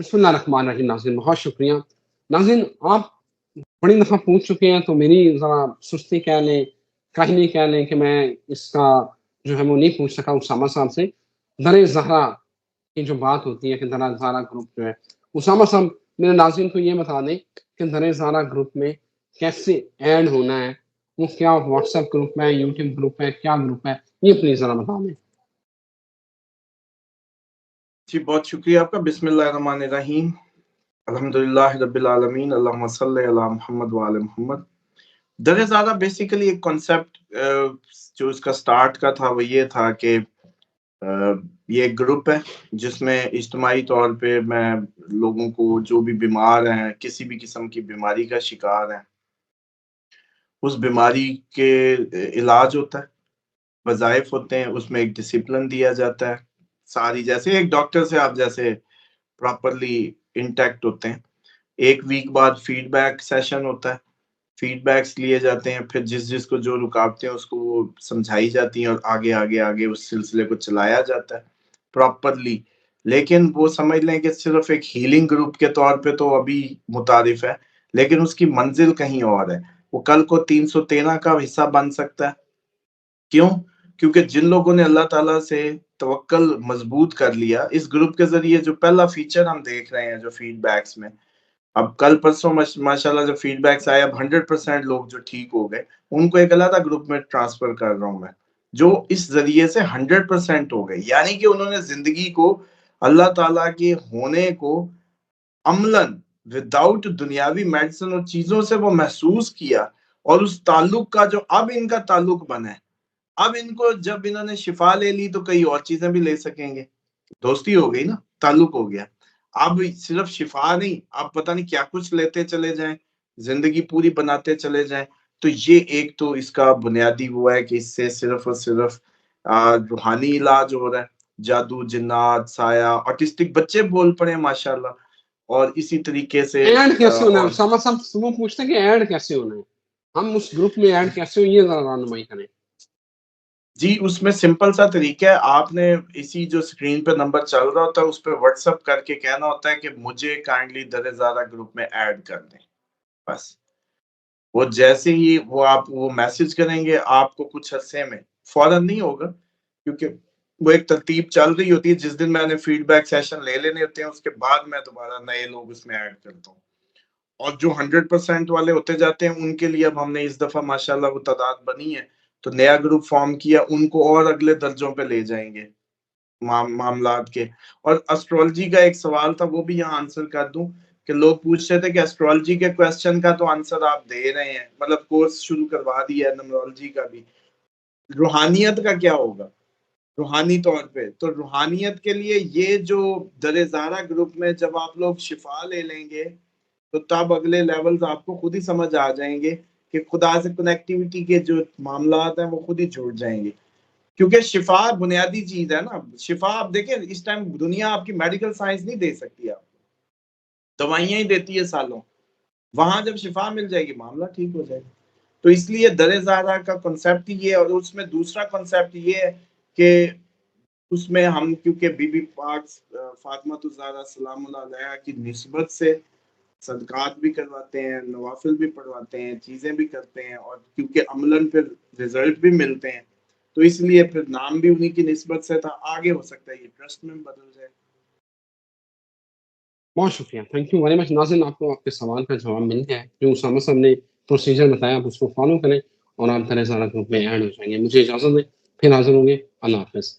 बिस्मिल्लाहिर्रहमानिर्रहीम। नाज़रीन बहुत शुक्रिया। नाज़रीन आप बड़ी दफ़ा पूछ चुके हैं तो मेरी ज़रा सुस्ती कह लें, काहली कह लें कि मैं इसका जो है वो नहीं पूछ सका उसामा साहब से। दर ज़हरा की जो बात होती है कि दर ज़हरा ग्रुप जो है, उसामा साहब मेरे नाज़रीन को ये बता दें कि दर ज़हरा ग्रुप में कैसे ऐड होना है? वो क्या व्हाट्सएप ग्रुप है, यूट्यूब ग्रुप है, क्या ग्रुप है? ये प्लीज़ ज़रा बता दें। जी, बहुत शुक्रिया आपका। बिस्मिल्लाहिर्रहमानिर्रहीम। अल्हम्दुलिल्लाह रब्बिल आलमीन, अल्लाहुम्मा सल्लि अला मुहम्मद व आले मुहम्मद। दर ज़्यादा बेसिकली एक कॉन्सेप्ट जो इसका स्टार्ट का था वो ये था कि ये एक ग्रुप है जिसमें इज्तिमाई तौर पे मैं लोगों को जो भी बीमार हैं, किसी भी किस्म की बीमारी का शिकार हैं, उस बीमारी के इलाज होता है, वज़ाइफ होते हैं, उसमें एक डिसिप्लिन दिया जाता है। सारी जैसे एक डॉक्टर से आप जैसे प्रॉपरली इंटैक्ट होते हैं। 1 वीक बाद फीडबैक सेशन होता है, फीडबैक्स लिए जाते हैं, फिर जिसको जो रुकावटें हैं उसको वो समझाई जाती हैं और आगे उस सिलसिले को चलाया जाता है प्रॉपरली। लेकिन वो समझ लें कि सिर्फ एक हीलिंग ग्रुप के तौर पे तो अभी मुतारिफ है, लेकिन उसकी मंजिल कहीं और है। वो कल को 313 का हिस्सा बन सकता है। क्यों? क्योंकि जिन लोगों ने अल्लाह ताला से तवक्कल मजबूत कर लिया, इस ग्रुप के ज़रिए जो पहला फीचर हम देख रहे हैं जो फीडबैक्स में, अब कल परसों माशाल्लाह जो फीडबैक्स आए, अब 100% लोग जो ठीक हो गए, उनको एक अलग ग्रुप में ट्रांसफर कर रहा हूँ मैं, जो इस ज़रिए से 100% हो गए। यानी कि उन्होंने ज़िंदगी को अल्लाह ताला के होने को अमलन विदाउट दुनियावी मेडिसिन और चीज़ों से वो महसूस किया, और उस ताल्लुक का जो अब इनका ताल्लुक बना है, अब इनको जब इन्होंने शिफा ले ली तो कई और चीजें भी ले सकेंगे। दोस्ती हो गई ना, ताल्लुक हो गया। अब सिर्फ शिफा नहीं, आप पता नहीं क्या कुछ लेते चले जाएं, जिंदगी पूरी बनाते चले जाएं। तो ये एक तो इसका बुनियादी वो है कि इससे सिर्फ और सिर्फ रूहानी इलाज हो रहा है। जादू, जिन्नात, साया, ऑटिस्टिक बच्चे बोल पड़े माशाल्लाह। और इसी तरीके से ऐड कैसे होना है? और उसामा साहब वो पूछते हैं कि ऐड कैसे होना है? हम उस ग्रुप में ऐड कैसे हो, ये ज़रा रहनुमाई करें। जी, उसमें सिंपल सा तरीका है। आपने इसी जो स्क्रीन पे नंबर चल रहा होता है उस पे व्हाट्सएप करके कहना होता है कि मुझे काइंडली दर-ए-ज़ारा ग्रुप में ऐड कर दें, बस। वो जैसे ही वो आप वो मैसेज करेंगे, आपको कुछ अरसे में, फौरन नहीं होगा, क्योंकि वो एक तरतीब चल रही होती है। जिस दिन मैंने फीडबैक सेशन ले लेने होते हैं, उसके बाद मैं दोबारा नए लोग उसमें ऐड करता हूँ। और जो 100% वाले होते जाते हैं, उनके लिए अब हमने इस दफ़ा माशाल्लाह वो तादाद बनी है, तो नया ग्रुप फॉर्म किया, उनको और अगले दर्जों पे ले जाएँगे मामलात के। और एस्ट्रोलॉजी का एक सवाल था, वो भी यहाँ आंसर कर दूँ कि लोग पूछ रहे थे कि एस्ट्रोलॉजी के क्वेश्चन का तो आंसर आप दे रहे हैं, मतलब कोर्स शुरू करवा दिया है न्यूमरोलॉजी का भी। रूहानियत का क्या होगा? रूहानी तौर पे, तो रूहानियत के लिए ये जो दर-ए-ज़ारा ग्रुप में जब आप लोग शिफा ले लेंगे, तो तब अगले लेवल्स आपको खुद ही समझ आ जाएँगे कि खुदा से कनेक्टिविटी के जो मामलात हैं, वो खुद ही जुड़ जाएँगे। क्योंकि शिफा बुनियादी चीज़ है ना। शिफा आप देखें, इस टाइम दुनिया आपकी मेडिकल साइंस नहीं दे सकती आपको, दवाइयाँ ही देती है सालों। वहाँ जब शिफा मिल जाएगी, मामला ठीक हो जाएगा। तो इसलिए दर-ए-ज़ारा का कांसेप्ट ही ये है। और उसमें दूसरा कांसेप्ट ये है कि उसमें हम क्योंकि बीबी पाक फातिमा-तुज़-ज़हरा सलामुल्लाह अलैहा की निस्बत से सदकात भी करवाते हैं, नवाफिल भी पढ़वाते हैं, चीज़ें भी करते हैं, और क्योंकि अमलन फिर रिजल्ट भी मिलते हैं, तो इसलिए फिर नाम भी उन्हीं की निस्बत से था। आगे हो सकता है ये ट्रस्ट में बदल जाए। बहुत शुक्रिया, थैंक यू वेरी मच। नाज़रीन आपको आपके सवाल का जवाब मिल गया है। जो उसामा साहब ने प्रोसीजर बताया आप उसको फॉलो करें और आप दर-ए-ज़ारा ग्रुप में ऐड हो जाएंगे। मुझे इजाज़त दें, फिर हाज़िर होंगे। अल्लाह हाफ़िज़।